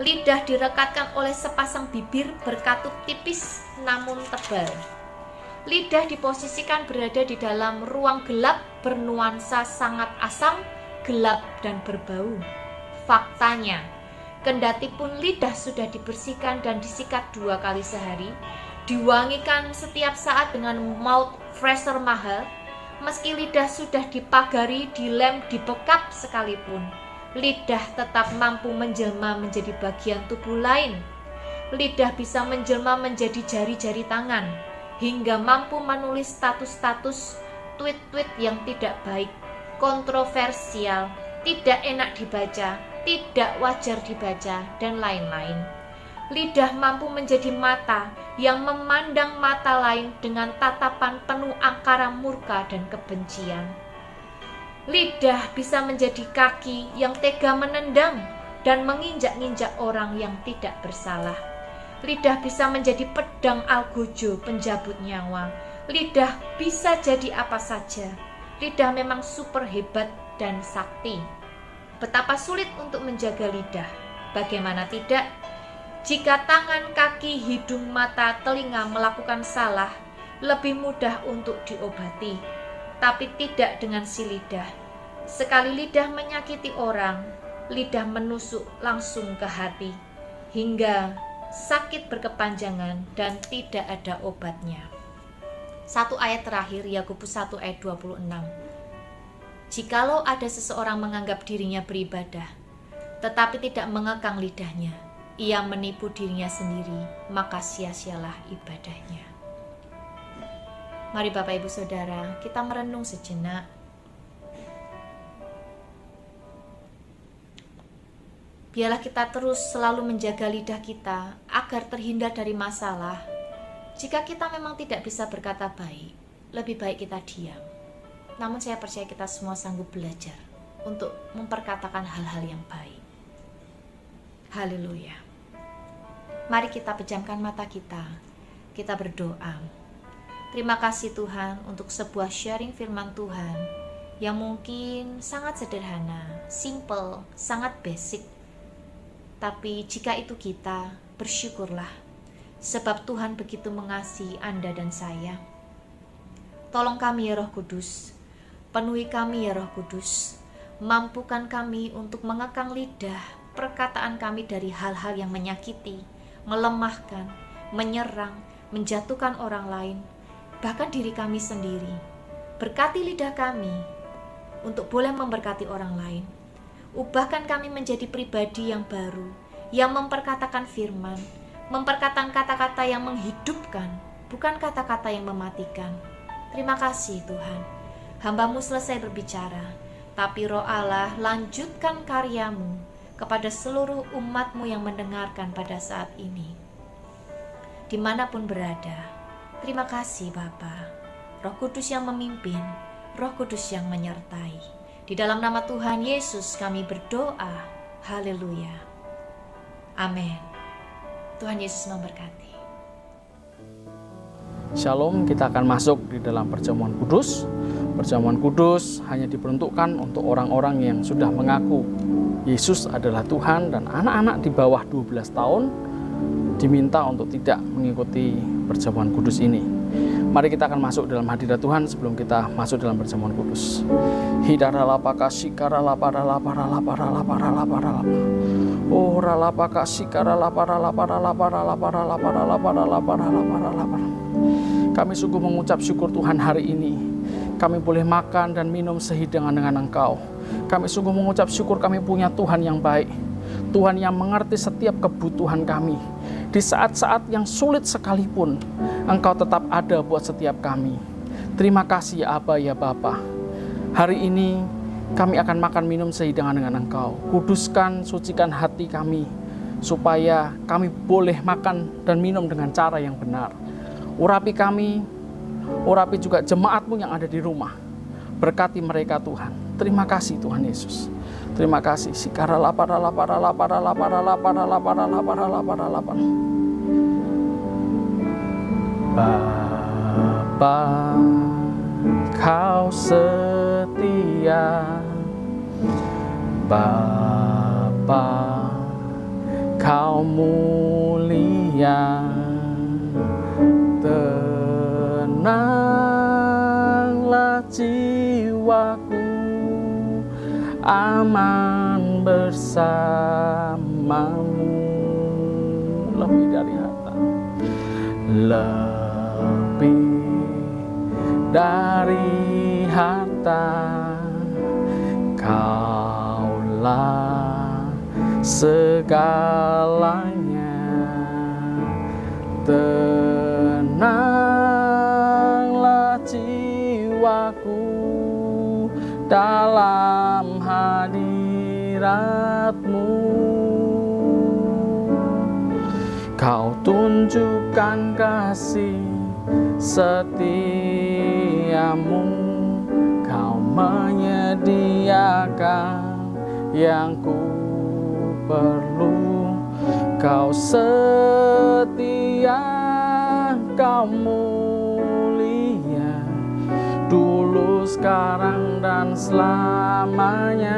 Lidah direkatkan oleh sepasang bibir berkatup tipis namun tebal. Lidah diposisikan berada di dalam ruang gelap bernuansa sangat asam, gelap dan berbau. faktanya, kendati pun lidah sudah dibersihkan dan disikat 2 kali sehari, diwangikan setiap saat dengan mouth freshener mahal, meski lidah sudah dipagari, dilem, dibekap sekalipun, lidah tetap mampu menjelma menjadi bagian tubuh lain. Lidah bisa menjelma menjadi jari-jari tangan, hingga mampu menulis status-status, tweet-tweet yang tidak baik, kontroversial, tidak enak dibaca, tidak wajar dibaca, dan lain-lain. Lidah mampu menjadi mata yang memandang mata lain dengan tatapan penuh angkara murka dan kebencian. Lidah bisa menjadi kaki yang tega menendang dan menginjak-injak orang yang tidak bersalah. Lidah bisa menjadi pedang algojo penjabut nyawa. Lidah bisa jadi apa saja. Lidah memang super hebat dan sakti. Betapa sulit untuk menjaga lidah. Bagaimana tidak? Jika tangan, kaki, hidung, mata, telinga melakukan salah, lebih mudah untuk diobati. Tapi tidak dengan si lidah. Sekali lidah menyakiti orang, lidah menusuk langsung ke hati, hingga sakit berkepanjangan dan tidak ada obatnya. Satu ayat terakhir, Yakobus 1 ayat 26. Jikalau ada seseorang menganggap dirinya beribadah, tetapi tidak mengekang lidahnya, ia menipu dirinya sendiri, maka sia-sialah ibadahnya. Mari Bapak Ibu Saudara, kita merenung sejenak. Biarlah kita terus selalu menjaga lidah kita agar terhindar dari masalah. Jika kita memang tidak bisa berkata baik, lebih baik kita diam. Namun saya percaya kita semua sanggup belajar untuk memperkatakan hal-hal yang baik. Haleluya. Mari kita pejamkan mata kita. Kita berdoa. Terima kasih Tuhan untuk sebuah sharing firman Tuhan yang mungkin sangat sederhana, simple, sangat basic. Tapi jika itu kita, bersyukurlah, sebab Tuhan begitu mengasihi Anda dan saya. Tolong kami ya Roh Kudus, penuhi kami ya Roh Kudus, mampukan kami untuk mengekang lidah, perkataan kami dari hal-hal yang menyakiti, melemahkan, menyerang, menjatuhkan orang lain, bahkan diri kami sendiri. Berkati lidah kami untuk boleh memberkati orang lain. Ubahkan kami menjadi pribadi yang baru, yang memperkatakan firman, memperkatakan kata-kata yang menghidupkan, bukan kata-kata yang mematikan. Terima kasih Tuhan. Hamba-Mu selesai berbicara, tapi Roh Allah lanjutkan karya-Mu kepada seluruh umat-Mu yang mendengarkan pada saat ini. Dimanapun berada, terima kasih Bapa. Roh Kudus yang memimpin, Roh Kudus yang menyertai. Di dalam nama Tuhan Yesus kami berdoa. Haleluya. Amin. Tuhan Yesus memberkati. Shalom, kita akan masuk di dalam perjamuan kudus. Perjamuan kudus hanya diperuntukkan untuk orang-orang yang sudah mengaku Yesus adalah Tuhan, dan anak-anak di bawah 12 tahun diminta untuk tidak mengikuti perjamuan kudus ini. Mari kita akan masuk dalam hadirat Tuhan sebelum kita masuk dalam perjamuan kudus. Kami sungguh mengucap syukur Tuhan hari ini. Kami boleh makan dan minum sehidangan dengan Engkau. Kami sungguh mengucap syukur kami punya Tuhan yang baik. Tuhan yang mengerti setiap kebutuhan kami. Di saat-saat yang sulit sekalipun, Engkau tetap ada buat setiap kami. Terima kasih ya Aba ya Bapa. Hari ini kami akan makan minum sehidangan dengan Engkau. Kuduskan, sucikan hati kami, supaya kami boleh makan dan minum dengan cara yang benar. Urapi kami, urapi juga jemaat-Mu yang ada di rumah. Berkati mereka Tuhan. Terima kasih Tuhan Yesus. Terima kasih. Bapa, Kau setia. Bapa, Kau mulia. Tenanglah jiwaku, aman bersamamu. Lebih dari harta, lebih dari harta, Kaulah segalanya. Tenanglah jiwaku dalam hadirat-Mu. Kau tunjukkan kasih setiamu, Kau menyediakan yang ku perlu. Kau setia, Kau mulia, dulu, sekarang, dan selamanya.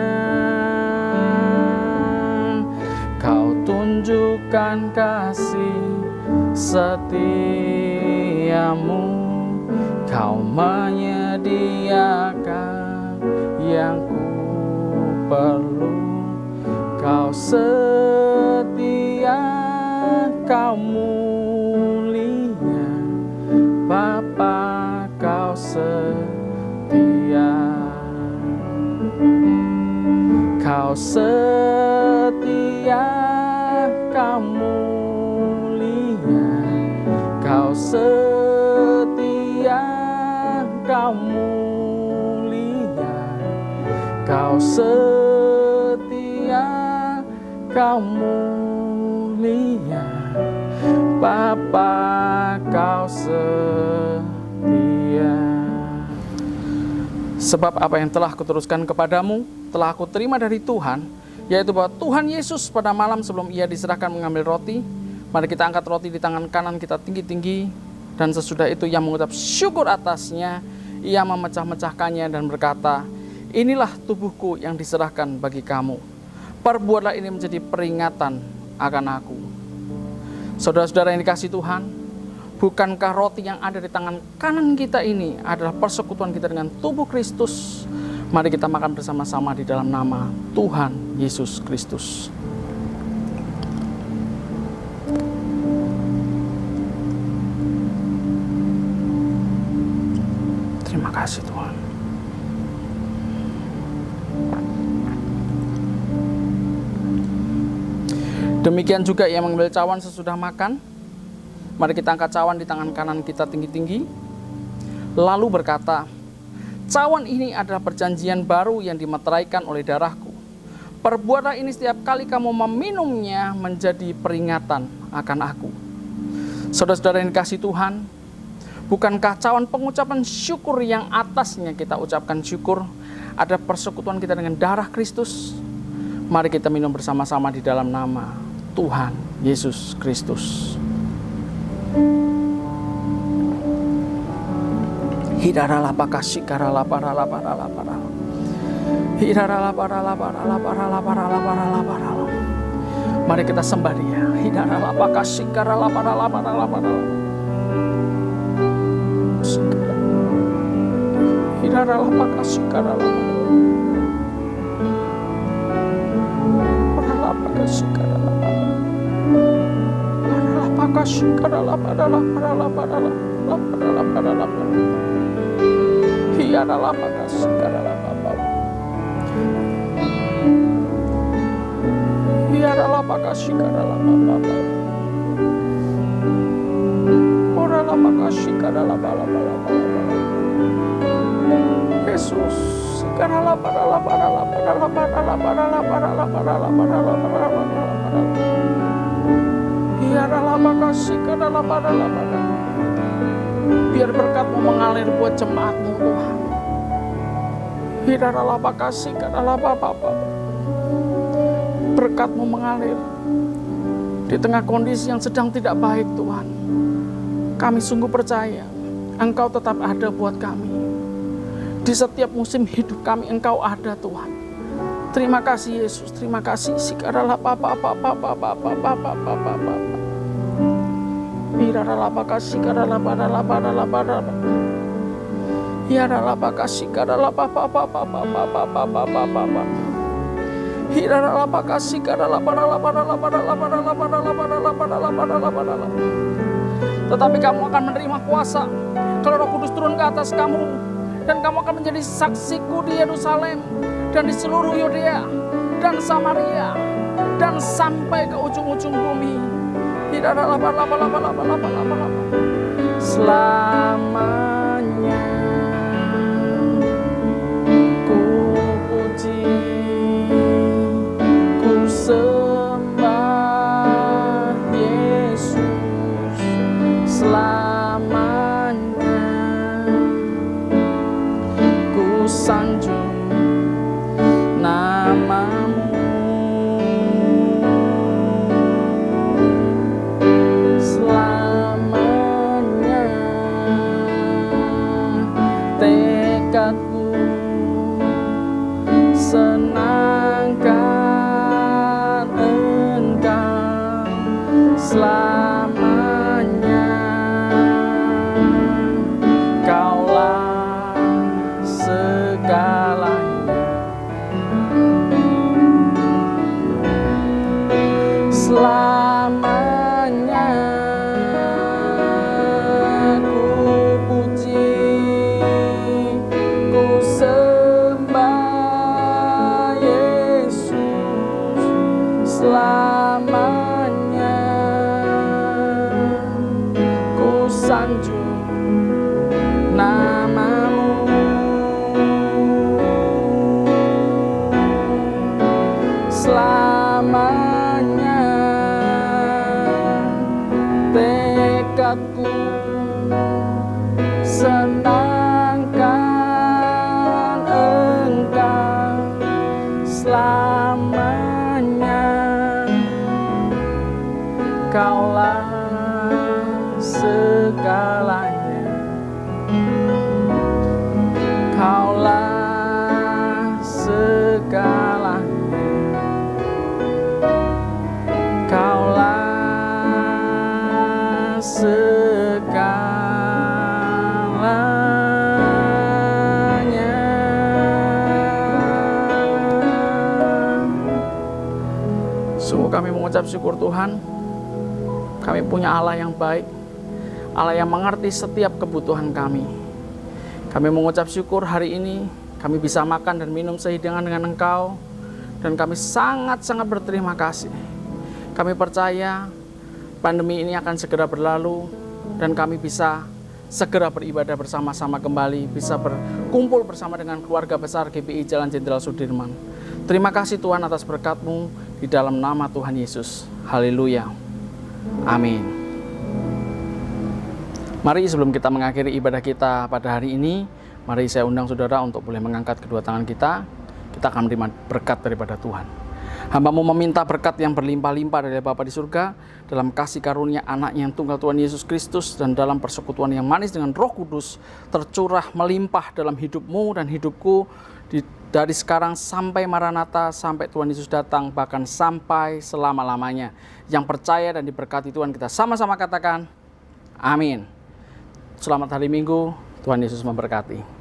Kau tunjukkan kasih setiamu, Kau menyediakan yang ku perlu. Kau setia, Kau mulia, Bapa, Kau setia. Kau setia, Kau mulia, Kau setia, Kau mulia, Kau setia, Kau mulia, Bapa, Kau setia. Sebab apa yang telah kuteruskan kepadamu telah aku terima dari Tuhan, yaitu bahwa Tuhan Yesus pada malam sebelum ia diserahkan mengambil roti, mari kita angkat roti di tangan kanan kita tinggi-tinggi, dan sesudah itu ia mengucap syukur atasnya, ia memecah-mecahkannya dan berkata, inilah tubuhku yang diserahkan bagi kamu. Perbuatlah ini menjadi peringatan akan aku. Saudara-saudara yang dikasihi Tuhan, bukankah roti yang ada di tangan kanan kita ini adalah persekutuan kita dengan tubuh Kristus? Mari kita makan bersama-sama di dalam nama Tuhan Yesus Kristus. Terima kasih Tuhan. Demikian juga ia mengambil cawan sesudah makan. Mari kita angkat cawan di tangan kanan kita tinggi-tinggi, lalu berkata, cawan ini adalah perjanjian baru yang dimeteraikan oleh darahku. Perbuatlah ini setiap kali kamu meminumnya menjadi peringatan akan aku. Saudara-saudara yang dikasihi Tuhan, bukankah cawan pengucapan syukur yang atasnya kita ucapkan syukur ada persekutuan kita dengan darah Kristus? Mari kita minum bersama-sama di dalam nama Tuhan Yesus Kristus. Hidarala pakasih karala parala parala parala. Hidarala parala parala parala parala parala parala. Mari kita sembah Dia. Hidarala pakasih karala parala parala parala. Hidarala pakasih karala parala pakasih karala parala. Parala pakasih karala parala parala parala parala parala parala. Hidarala pakasih karala parala. Hidarala pakasih karala parala. Parala pakasih karala parala parala. Yesus, karala parala parala parala parala parala parala parala parala parala parala. Hidarala pakasih karala parala parala. Biar berkat-Mu mengalir buat jemaat-Mu Tuhan. Hidarala pakasih karala Bapa. Berkat-Mu mengalir di tengah kondisi yang sedang tidak baik Tuhan. Kami sungguh percaya Engkau tetap ada buat kami. Di setiap musim hidup kami Engkau ada Tuhan. Terima kasih Yesus, terima kasih. Sikaralah Bapa. Iraralah pakasih karala parala parala parala. Iraralah pakasih karala Bapa. Tetapi kamu akan menerima kuasa kalau Roh Kudus turun ke atas kamu, dan kamu akan menjadi saksiku di Yerusalem dan di seluruh Yudea dan Samaria dan sampai ke ujung-ujung bumi. Selamanya ku puji, ku sembah Yesus. Selamanya ku sanjung namamu. Selamanya tekadku senangkan Engkau. Selamanya Kaulah segalanya. Selamanya ku puji, ku sembah Yesus. Selamanya ku sanjung namamu. Selamanya tekadku senangkan Engkau. Selamanya Kaulah segalanya. Kaulah segalanya. Kaulah segalanya. Sungguh kami mengucap syukur Tuhan, kami punya Allah yang baik, Allah yang mengerti setiap kebutuhan kami. Kami mengucap syukur hari ini kami bisa makan dan minum sehidangan dengan Engkau, dan kami sangat-sangat berterima kasih. Kami percaya pandemi ini akan segera berlalu dan kami bisa segera beribadah bersama-sama kembali, bisa berkumpul bersama dengan keluarga besar GPI Jalan Jenderal Sudirman. Terima kasih Tuhan atas berkat-Mu di dalam nama Tuhan Yesus. Haleluya. Amin. Mari sebelum kita mengakhiri ibadah kita pada hari ini, mari saya undang saudara untuk boleh mengangkat kedua tangan kita. Kita akan menerima berkat daripada Tuhan. Hamba-Mu meminta berkat yang berlimpah-limpah dari Bapa di surga, dalam kasih karunia Anaknya yang tunggal Tuhan Yesus Kristus, dan dalam persekutuan yang manis dengan Roh Kudus, tercurah melimpah dalam hidup-Mu dan hidupku, dari sekarang sampai Maranatha, sampai Tuhan Yesus datang, bahkan sampai selama-lamanya. Yang percaya dan diberkati Tuhan, kita sama-sama katakan, amin. Selamat hari Minggu, Tuhan Yesus memberkati.